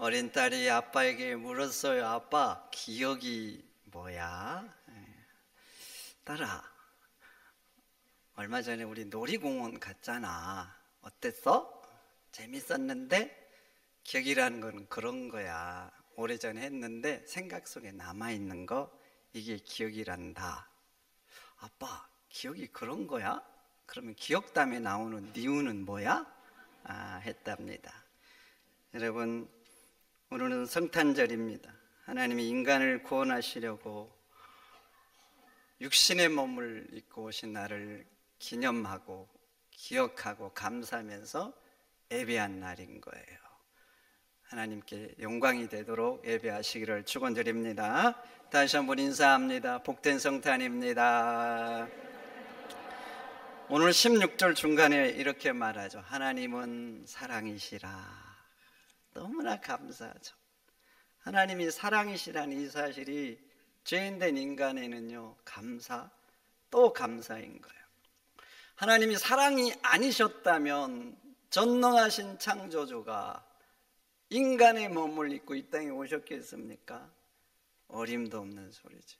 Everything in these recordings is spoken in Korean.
어린 딸이 아빠에게 물었어요. 아빠, 기억이 뭐야? 딸아, 얼마 전에 우리 놀이공원 갔잖아. 어땠어? 재밌었는데? 기억이라는 건 그런 거야. 오래전에 했는데 생각 속에 남아있는 거, 이게 기억이란다. 아빠, 기억이 그런 거야? 그러면 기억담에 나오는 니은은 뭐야? 했답니다. 여러분, 오늘은 성탄절입니다. 하나님이 인간을 구원하시려고 육신의 몸을 입고 오신 날을 기념하고 기억하고 감사하면서 예배한 날인 거예요. 하나님께 영광이 되도록 예배하시기를 축원드립니다. 다시 한번 인사합니다. 복된 성탄입니다. 오늘 16절 중간에 이렇게 말하죠. 하나님은 사랑이시라. 너무나 감사하죠. 하나님이 사랑이시라는 이 사실이 죄인된 인간에는요, 감사 또 감사인 거예요. 하나님이 사랑이 아니셨다면 전능하신 창조주가 인간의 몸을 입고 이 땅에 오셨겠습니까? 어림도 없는 소리지.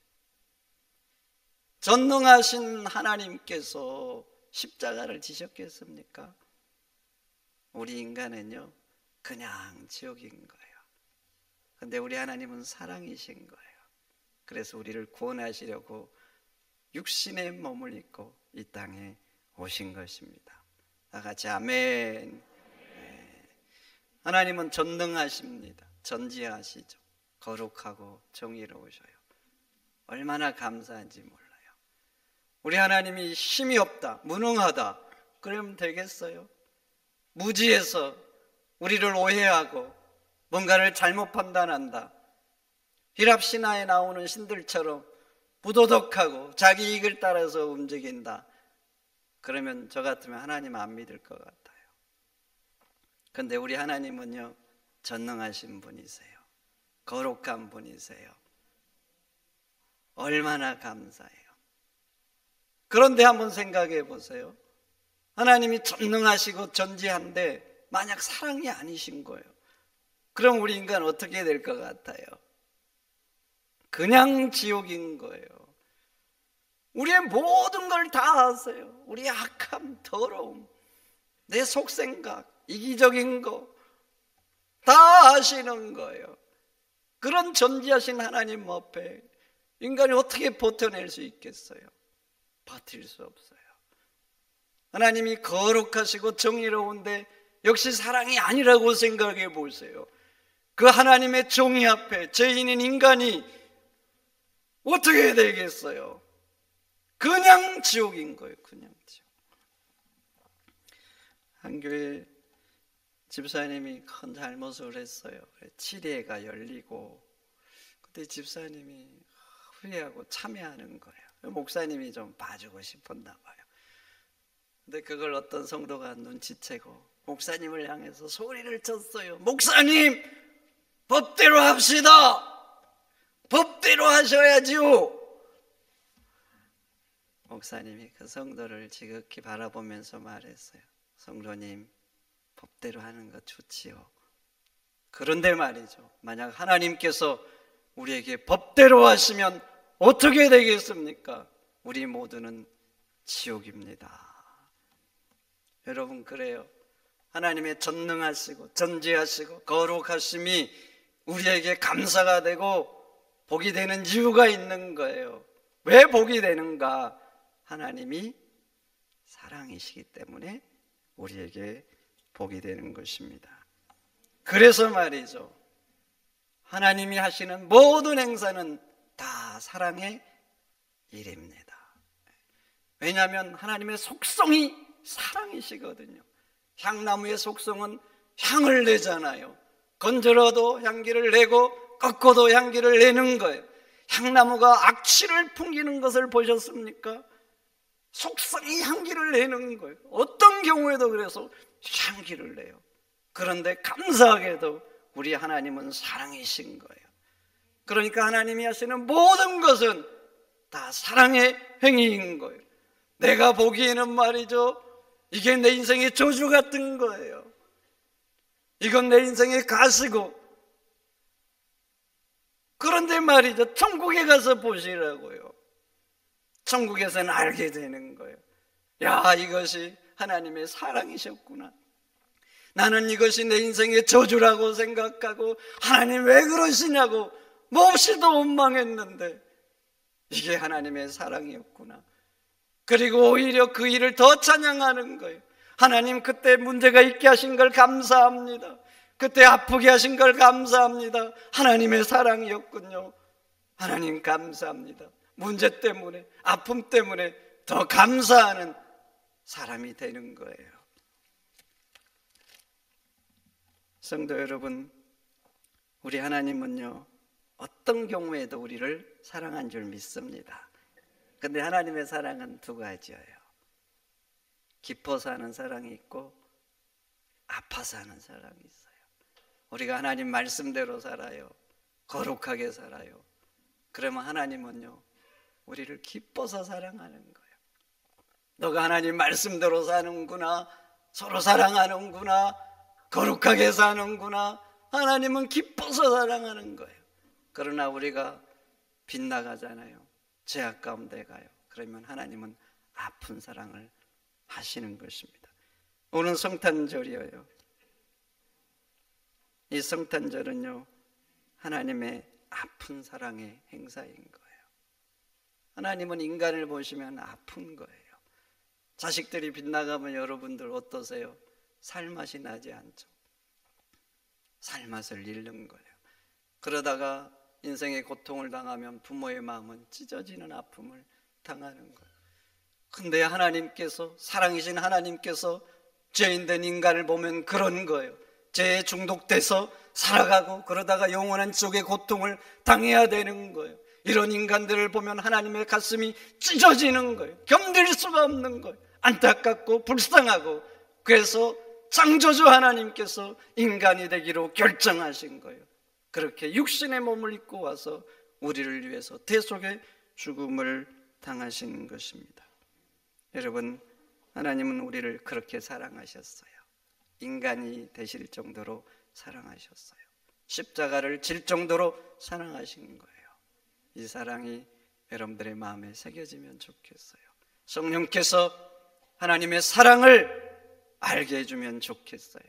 전능하신 하나님께서 십자가를 지셨겠습니까? 우리 인간은요, 그냥 지옥인 거예요. 근데 우리 하나님은 사랑이신 거예요. 그래서 우리를 구원하시려고 육신의 몸을 입고 이 땅에 오신 것입니다. 다 같이 아멘. 하나님은 전능하십니다. 전지하시죠. 거룩하고 정의로우셔요. 얼마나 감사한지 몰라요. 우리 하나님이 힘이 없다, 무능하다 그러면 되겠어요? 무지해서 우리를 오해하고 뭔가를 잘못 판단한다, 히랍신화에 나오는 신들처럼 부도덕하고 자기 이익을 따라서 움직인다, 그러면 저 같으면 하나님 안 믿을 것 같아요. 근데 우리 하나님은요, 전능하신 분이세요. 거룩한 분이세요. 얼마나 감사해요. 그런데 한번 생각해 보세요. 하나님이 전능하시고 전지한데 만약 사랑이 아니신 거예요. 그럼 우리 인간 어떻게 될 것 같아요? 그냥 지옥인 거예요. 우리의 모든 걸 다 아세요. 우리의 악함, 더러움, 내 속생각, 이기적인 거 다 아시는 거예요. 그런 전지하신 하나님 앞에 인간이 어떻게 버텨낼 수 있겠어요? 버틸 수 없어요. 하나님이 거룩하시고 정의로운데 역시 사랑이 아니라고 생각해 보세요. 그 하나님의 정의 앞에 죄인인 인간이 어떻게 되겠어요? 그냥 지옥인 거예요. 그냥 지옥. 한 교회 집사님이 큰 잘못을 했어요. 치례가 열리고 그때 집사님이 후회하고 참여하는 거예요. 목사님이 좀 봐주고 싶었나 봐요. 근데 그걸 어떤 성도가 눈치채고 목사님을 향해서 소리를 쳤어요. 목사님, 법대로 합시다. 법대로 하셔야지요. 목사님이 그 성도를 지극히 바라보면서 말했어요. 성도님, 법대로 하는 것 좋지요. 그런데 말이죠, 만약 하나님께서 우리에게 법대로 하시면 어떻게 되겠습니까? 우리 모두는 지옥입니다. 여러분, 그래요. 하나님의 전능하시고 전지하시고 거룩하심이 우리에게 감사가 되고 복이 되는 이유가 있는 거예요. 왜 복이 되는가? 하나님이 사랑이시기 때문에 우리에게 복이 되는 것입니다. 그래서 말이죠, 하나님이 하시는 모든 행사는 다 사랑의 일입니다. 왜냐하면 하나님의 속성이 사랑이시거든요. 향나무의 속성은 향을 내잖아요. 건드려도 향기를 내고 꺾어도 향기를 내는 거예요. 향나무가 악취를 풍기는 것을 보셨습니까? 속성이 향기를 내는 거예요. 어떤 경우에도 그래서 향기를 내요. 그런데 감사하게도 우리 하나님은 사랑이신 거예요. 그러니까 하나님이 하시는 모든 것은 다 사랑의 행위인 거예요. 내가 보기에는 말이죠, 이게 내 인생의 저주 같은 거예요. 이건 내 인생의 가시고 그런데 말이죠, 천국에 가서 보시라고요. 천국에서는 알게 되는 거예요. 야, 이것이 하나님의 사랑이셨구나. 나는 이것이 내 인생의 저주라고 생각하고 하나님 왜 그러시냐고 몹시도 원망했는데 이게 하나님의 사랑이었구나. 그리고 오히려 그 일을 더 찬양하는 거예요. 하나님, 그때 문제가 있게 하신 걸 감사합니다. 그때 아프게 하신 걸 감사합니다. 하나님의 사랑이었군요. 하나님 감사합니다. 문제 때문에, 아픔 때문에 더 감사하는 사람이 되는 거예요. 성도 여러분, 우리 하나님은요, 어떤 경우에도 우리를 사랑한 줄 믿습니다. 근데 하나님의 사랑은 두 가지예요. 기뻐서 하는 사랑이 있고 아파서 하는 사랑이 있어요. 우리가 하나님 말씀대로 살아요. 거룩하게 살아요. 그러면 하나님은요, 우리를 기뻐서 사랑하는 거예요. 너가 하나님 말씀대로 사는구나, 서로 사랑하는구나, 거룩하게 사는구나, 하나님은 기뻐서 사랑하는 거예요. 그러나 우리가 빗나가잖아요. 죄악 가운데 가요. 그러면 하나님은 아픈 사랑을 하시는 것입니다. 오늘 성탄절이에요. 이 성탄절은요, 하나님의 아픈 사랑의 행사인 거예요. 하나님은 인간을 보시면 아픈 거예요. 자식들이 빗나가면 여러분들 어떠세요? 살맛이 나지 않죠. 살맛을 잃는 거예요. 그러다가 인생의 고통을 당하면 부모의 마음은 찢어지는 아픔을 당하는 거예요. 근데 하나님께서, 사랑이신 하나님께서 죄인된 인간을 보면 그런 거예요. 죄에 중독돼서 살아가고 그러다가 영원한 지옥의 고통을 당해야 되는 거예요. 이런 인간들을 보면 하나님의 가슴이 찢어지는 거예요. 견딜 수가 없는 거예요. 안타깝고 불쌍하고. 그래서 창조주 하나님께서 인간이 되기로 결정하신 거예요. 그렇게 육신의 몸을 입고 와서 우리를 위해서 대속의 죽음을 당하신 것입니다. 여러분, 하나님은 우리를 그렇게 사랑하셨어요. 인간이 되실 정도로 사랑하셨어요. 십자가를 질 정도로 사랑하신 거예요. 이 사랑이 여러분들의 마음에 새겨지면 좋겠어요. 성령께서 하나님의 사랑을 알게 해주면 좋겠어요.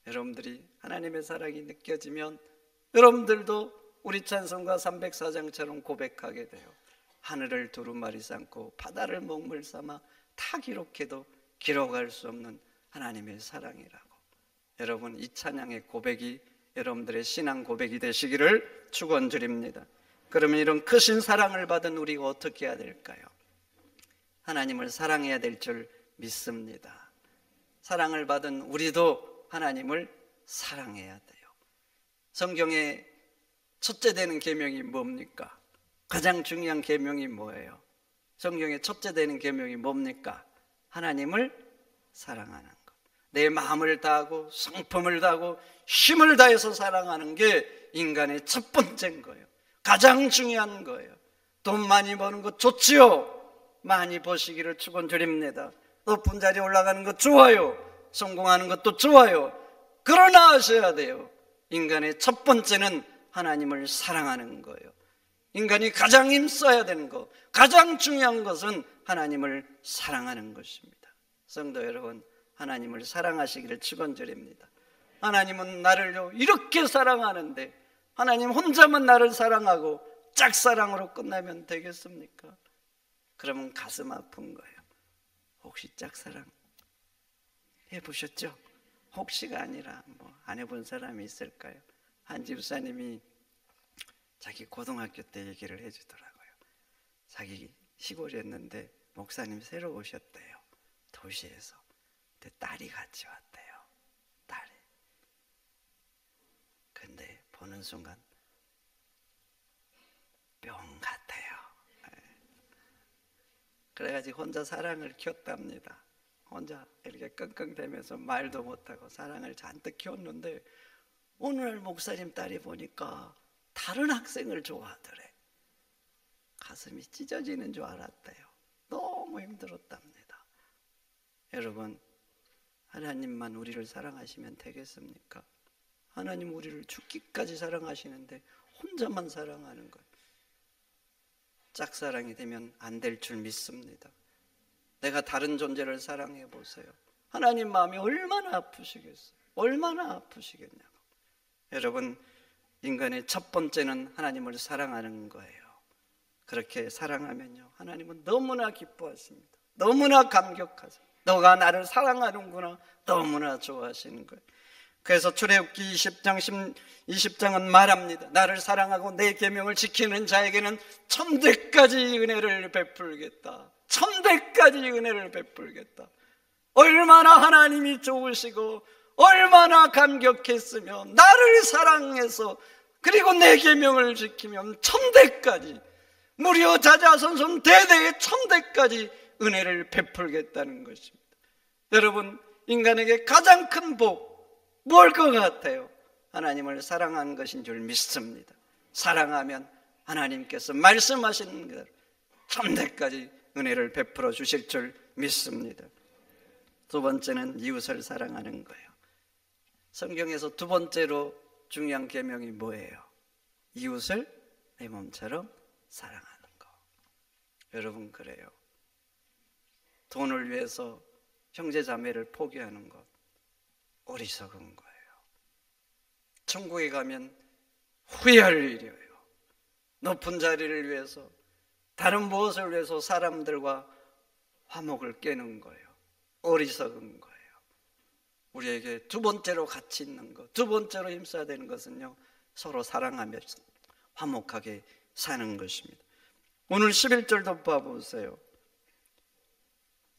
여러분들이 하나님의 사랑이 느껴지면 여러분들도 우리 찬송가 304장처럼 고백하게 돼요. 하늘을 두루마리 삼고 바다를 먹물 삼아 다 기록해도 기록할 수 없는 하나님의 사랑이라고. 여러분, 이 찬양의 고백이 여러분들의 신앙 고백이 되시기를 축원드립니다. 그러면 이런 크신 사랑을 받은 우리가 어떻게 해야 될까요? 하나님을 사랑해야 될 줄 믿습니다. 사랑을 받은 우리도 하나님을 사랑해야 돼요. 성경의 첫째 되는 계명이 뭡니까? 가장 중요한 계명이 뭐예요? 성경의 첫째 되는 계명이 뭡니까? 하나님을 사랑하는 것. 내 마음을 다하고 성품을 다하고 힘을 다해서 사랑하는 게 인간의 첫 번째인 거예요. 가장 중요한 거예요. 돈 많이 버는 것 좋지요. 많이 버시기를 축원드립니다. 높은 자리에 올라가는 것 좋아요. 성공하는 것도 좋아요. 그러나 아셔야 돼요. 인간의 첫 번째는 하나님을 사랑하는 거예요. 인간이 가장 힘써야 되는 것, 가장 중요한 것은 하나님을 사랑하는 것입니다. 성도 여러분, 하나님을 사랑하시기를 축원드립니다. 하나님은 나를 이렇게 사랑하는데 하나님 혼자만 나를 사랑하고 짝사랑으로 끝나면 되겠습니까? 그러면 가슴 아픈 거예요. 혹시 짝사랑 해보셨죠? 혹시가 아니라 안 해본 사람이 있을까요? 한 집사님이 자기 고등학교 때 얘기를 해주더라고요. 자기 시골이었는데 목사님 새로 오셨대요. 도시에서. 근데 딸이 같이 왔대요. 딸이. 근데 보는 순간 뿅 같아요. 그래가지고 혼자 사랑을 키웠답니다. 혼자 이렇게 끙끙대면서 말도 못하고 사랑을 잔뜩 키웠는데 어느 날 목사님 딸이 보니까 다른 학생을 좋아하더래. 가슴이 찢어지는 줄 알았대요. 너무 힘들었답니다. 여러분, 하나님만 우리를 사랑하시면 되겠습니까? 하나님 우리를 죽기까지 사랑하시는데 혼자만 사랑하는 거예요. 짝사랑이 되면 안 될 줄 믿습니다. 내가 다른 존재를 사랑해 보세요. 하나님 마음이 얼마나 아프시겠어요? 얼마나 아프시겠냐고. 여러분, 인간의 첫 번째는 하나님을 사랑하는 거예요. 그렇게 사랑하면요, 하나님은 너무나 기뻐하십니다. 너무나 감격하세요. 너가 나를 사랑하는구나. 너무나 좋아하시는 거예요. 그래서 출애굽기 20장은 말합니다. 나를 사랑하고 내 계명을 지키는 자에게는 천대까지 은혜를 베풀겠다. 천대까지 은혜를 베풀겠다. 얼마나 하나님이 좋으시고 얼마나 감격했으면 나를 사랑해서 그리고 내 계명을 지키면 천대까지, 무려 자자손손 대대의 천대까지 은혜를 베풀겠다는 것입니다. 여러분, 인간에게 가장 큰 복 뭘 것 같아요? 하나님을 사랑하는 것인 줄 믿습니다. 사랑하면 하나님께서 말씀하시는 대로 천대까지 은혜를 베풀어 주실 줄 믿습니다. 두 번째는 이웃을 사랑하는 거예요. 성경에서 두 번째로 중요한 계명이 뭐예요? 이웃을 내 몸처럼 사랑하는 거. 여러분, 그래요. 돈을 위해서 형제 자매를 포기하는 것 어리석은 거예요. 천국에 가면 후회할 일이에요. 높은 자리를 위해서, 다른 무엇을 위해서 사람들과 화목을 깨는 거예요. 어리석은 거예요. 우리에게 두 번째로 가치 있는 것, 두 번째로 힘써야 되는 것은요, 서로 사랑하면서 화목하게 사는 것입니다. 오늘 11절도 봐보세요.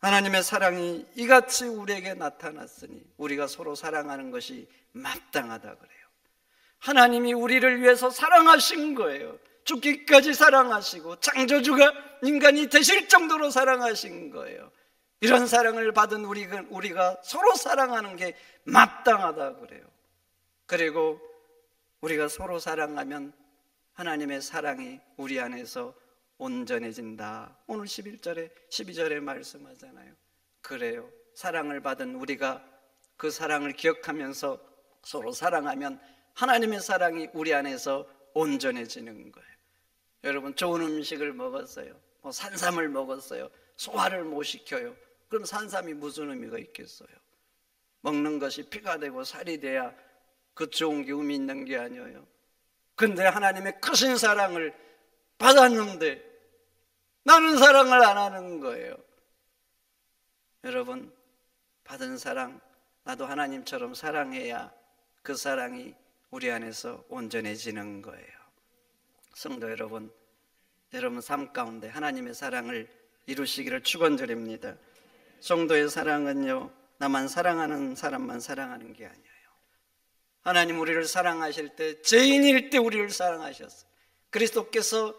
하나님의 사랑이 이같이 우리에게 나타났으니 우리가 서로 사랑하는 것이 마땅하다 그래요. 하나님이 우리를 위해서 사랑하신 거예요. 죽기까지 사랑하시고 창조주가 인간이 되실 정도로 사랑하신 거예요. 이런 사랑을 받은 우리가 서로 사랑하는 게 마땅하다 그래요. 그리고 우리가 서로 사랑하면 하나님의 사랑이 우리 안에서 온전해진다. 오늘 11절에 12절에 말씀하잖아요. 그래요. 사랑을 받은 우리가 그 사랑을 기억하면서 서로 사랑하면 하나님의 사랑이 우리 안에서 온전해지는 거예요. 여러분, 좋은 음식을 먹었어요. 산삼을 먹었어요. 소화를 못 시켜요. 그럼 산삼이 무슨 의미가 있겠어요? 먹는 것이 피가 되고 살이 돼야 그 좋은 게 의미 있는 게 아니에요. 근데 하나님의 크신 사랑을 받았는데 나는 사랑을 안 하는 거예요. 여러분, 받은 사랑, 나도 하나님처럼 사랑해야 그 사랑이 우리 안에서 온전해지는 거예요. 성도 여러분, 여러분 삶 가운데 하나님의 사랑을 이루시기를 축원드립니다. 성도의 사랑은요, 나만 사랑하는 사람만 사랑하는 게 아니에요. 하나님 우리를 사랑하실 때 죄인일 때 우리를 사랑하셨어요. 그리스도께서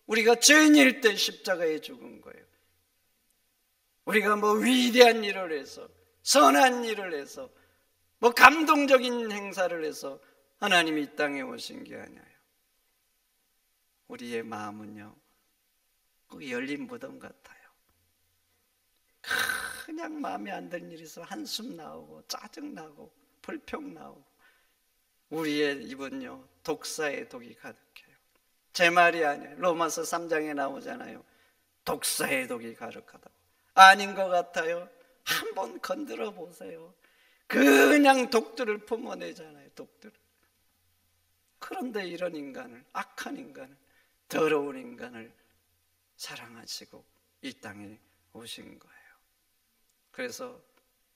우리가 죄인일 때 십자가에 죽은 거예요. 우리가 위대한 일을 해서, 선한 일을 해서, 감동적인 행사를 해서 하나님이 이 땅에 오신 게 아니에요. 우리의 마음은요, 열린 무덤 같아요. 그냥 마음에 안 드는 일이 있어 한숨 나오고 짜증 나고 불평 나오고, 우리의 입은요 독사의 독이 가득해요. 제 말이 아니에요. 로마서 3장에 나오잖아요. 독사의 독이 가득하다고. 아닌 것 같아요. 한번 건드려 보세요. 그냥 독들을 품어내잖아요. 독들을. 그런데 이런 인간을, 악한 인간을, 더러운 인간을 사랑하시고 이 땅에 오신 거예요. 그래서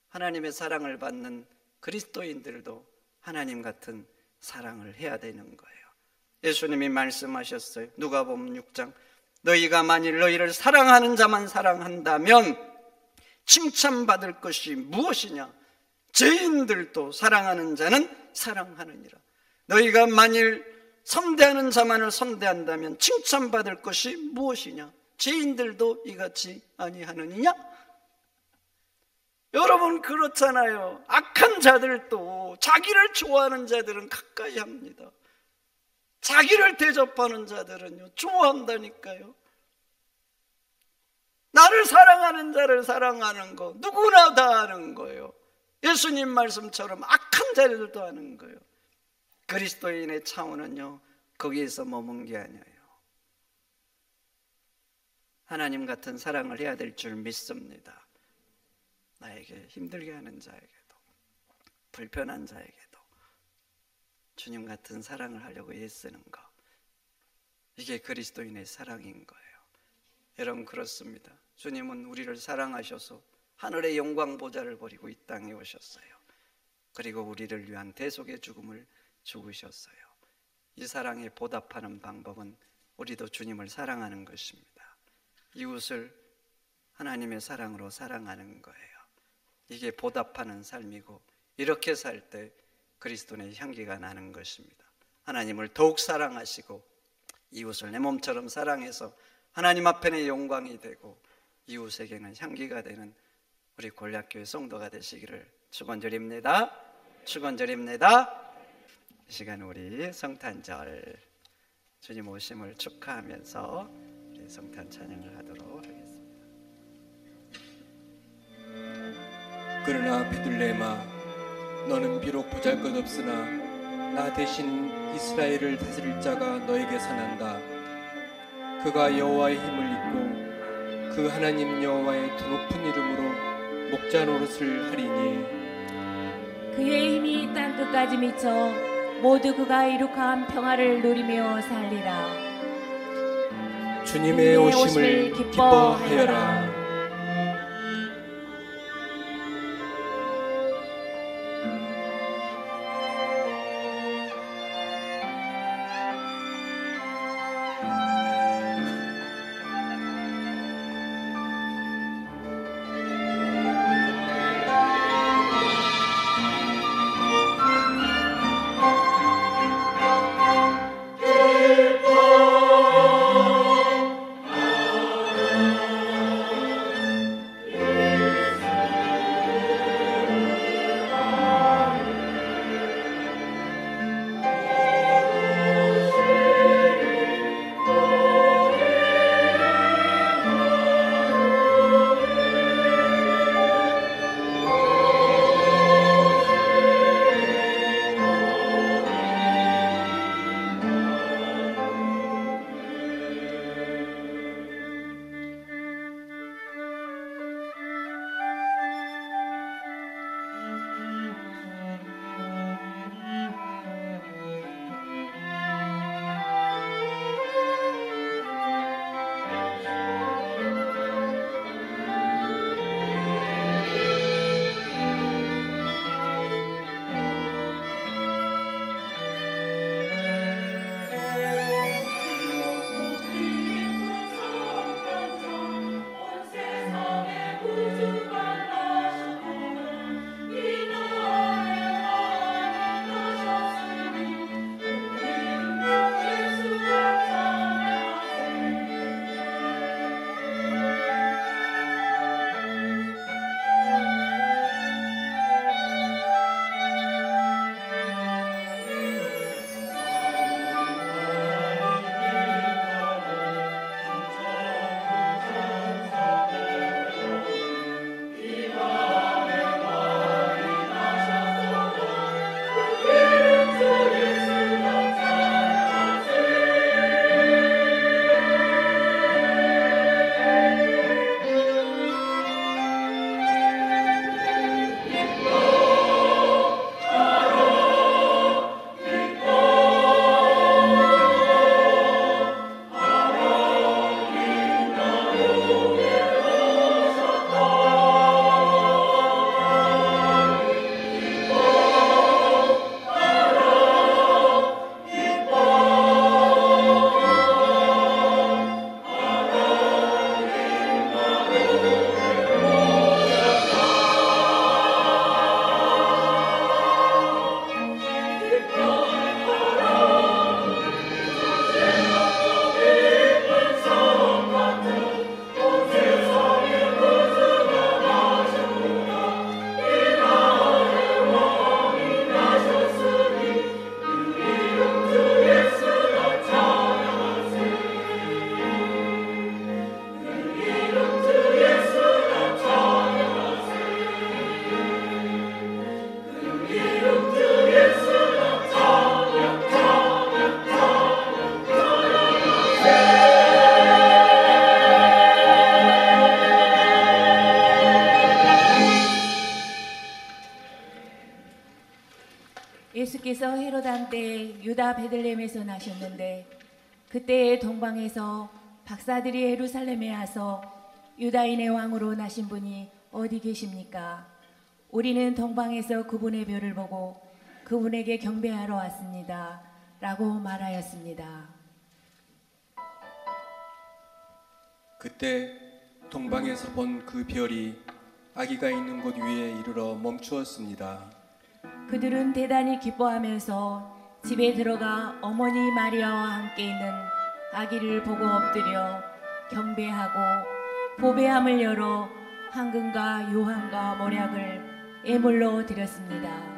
하나님의 사랑을 받는 그리스도인들도 하나님 같은 사랑을 해야 되는 거예요. 예수님이 말씀하셨어요. 누가복음 6장, 너희가 만일 너희를 사랑하는 자만 사랑한다면 칭찬받을 것이 무엇이냐? 죄인들도 사랑하는 자는 사랑하느니라. 너희가 만일 선대하는 자만을 선대한다면 칭찬받을 것이 무엇이냐? 죄인들도 이같이 아니하느니냐? 여러분, 그렇잖아요. 악한 자들도, 자기를 좋아하는 자들은 가까이 합니다. 자기를 대접하는 자들은요 좋아한다니까요. 나를 사랑하는 자를 사랑하는 거 누구나 다 하는 거예요. 예수님 말씀처럼 악한 자들도 하는 거예요. 그리스도인의 차원은요, 거기에서 머문 게 아니에요. 하나님 같은 사랑을 해야 될 줄 믿습니다. 나에게 힘들게 하는 자에게도, 불편한 자에게도 주님 같은 사랑을 하려고 애쓰는 것, 이게 그리스도인의 사랑인 거예요. 여러분, 그렇습니다. 주님은 우리를 사랑하셔서 하늘의 영광 보좌를 버리고 이 땅에 오셨어요. 그리고 우리를 위한 대속의 죽음을 죽으셨어요. 이 사랑에 보답하는 방법은 우리도 주님을 사랑하는 것입니다. 이웃을 하나님의 사랑으로 사랑하는 거예요. 이게 보답하는 삶이고, 이렇게 살 때 그리스도의 향기가 나는 것입니다. 하나님을 더욱 사랑하시고 이웃을 내 몸처럼 사랑해서 하나님 앞에는 영광이 되고 이웃에게는 향기가 되는 우리 골략교회 성도가 되시기를 축원드립니다. 축원드립니다. 이 시간 우리 성탄절 주님 오심을 축하하면서 우리 성탄 찬양을 하도록 하겠습니다. 그러나 베들레헴아, 너는 비록 보잘것없으나 나 대신 이스라엘을 다스릴 자가 너에게서 난다. 그가 여호와의 힘을 입고 그 하나님 여호와의 더 높은 이름으로 목자 노릇을 하리니, 그의 힘이 땅끝까지 미쳐 모두 그가 이룩한 평화를 누리며 살리라. 주님의 오심을 기뻐하여라. 예수께서 헤로단 때 유다 베들레헴에서 나셨는데 그때의 동방에서 박사들이 예루살렘에 와서 유다인의 왕으로 나신 분이 어디 계십니까? 우리는 동방에서 그분의 별을 보고 그분에게 경배하러 왔습니다. 라고 말하였습니다. 그때 동방에서 본 그 별이 아기가 있는 곳 위에 이르러 멈추었습니다. 그들은 대단히 기뻐하면서 집에 들어가 어머니 마리아와 함께 있는 아기를 보고 엎드려 경배하고 보배함을 열어 황금과 유황과 모략을 예물로 드렸습니다.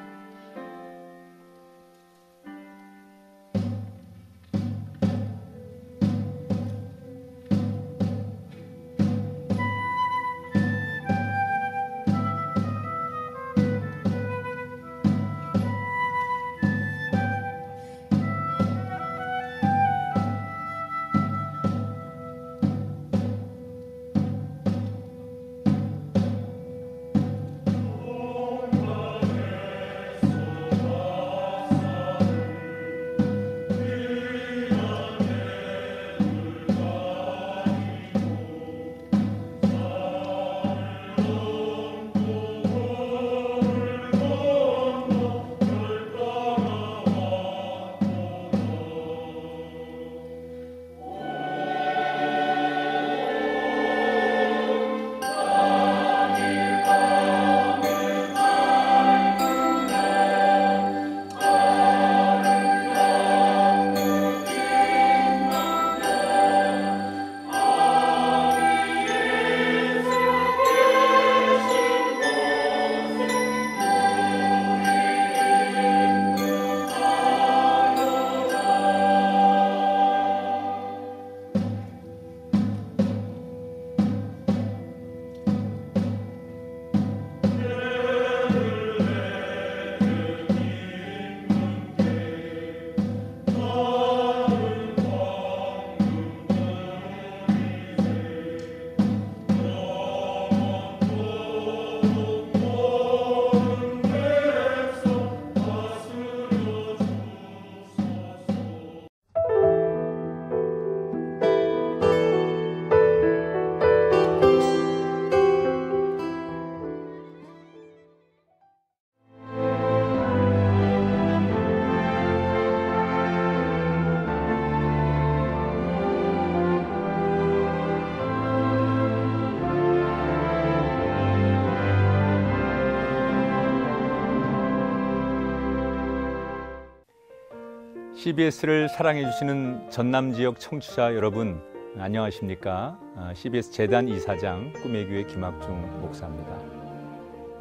CBS를 사랑해 주시는 전남 지역 청취자 여러분, 안녕하십니까? CBS 재단 이사장 꿈의 교회 김학중 목사입니다.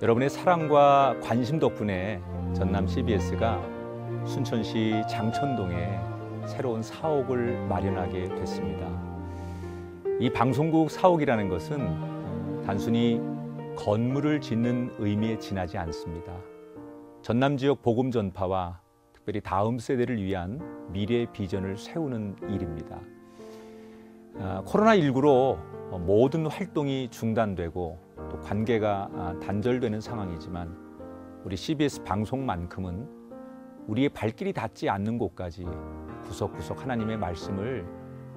여러분의 사랑과 관심 덕분에 전남 CBS가 순천시 장천동에 새로운 사옥을 마련하게 됐습니다. 이 방송국 사옥이라는 것은 단순히 건물을 짓는 의미에 지나지 않습니다. 전남 지역 복음 전파와 특별히 다음 세대를 위한 미래 비전을 세우는 일입니다. 코로나19로 모든 활동이 중단되고 또 관계가 단절되는 상황이지만 우리 CBS 방송만큼은 우리의 발길이 닿지 않는 곳까지 구석구석 하나님의 말씀을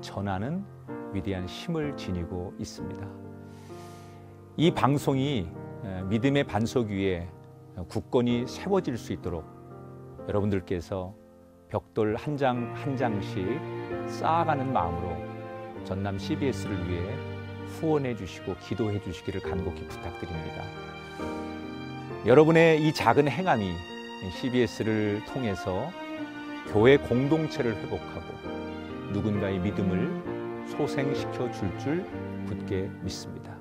전하는 위대한 힘을 지니고 있습니다. 이 방송이 믿음의 반석 위에 굳건히 세워질 수 있도록 여러분들께서 벽돌 한 장 한 장씩 쌓아가는 마음으로 전남 CBS를 위해 후원해 주시고 기도해 주시기를 간곡히 부탁드립니다. 여러분의 이 작은 행함이 CBS를 통해서 교회 공동체를 회복하고 누군가의 믿음을 소생시켜 줄 굳게 믿습니다.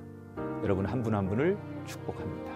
여러분 한 분 한 분을 축복합니다.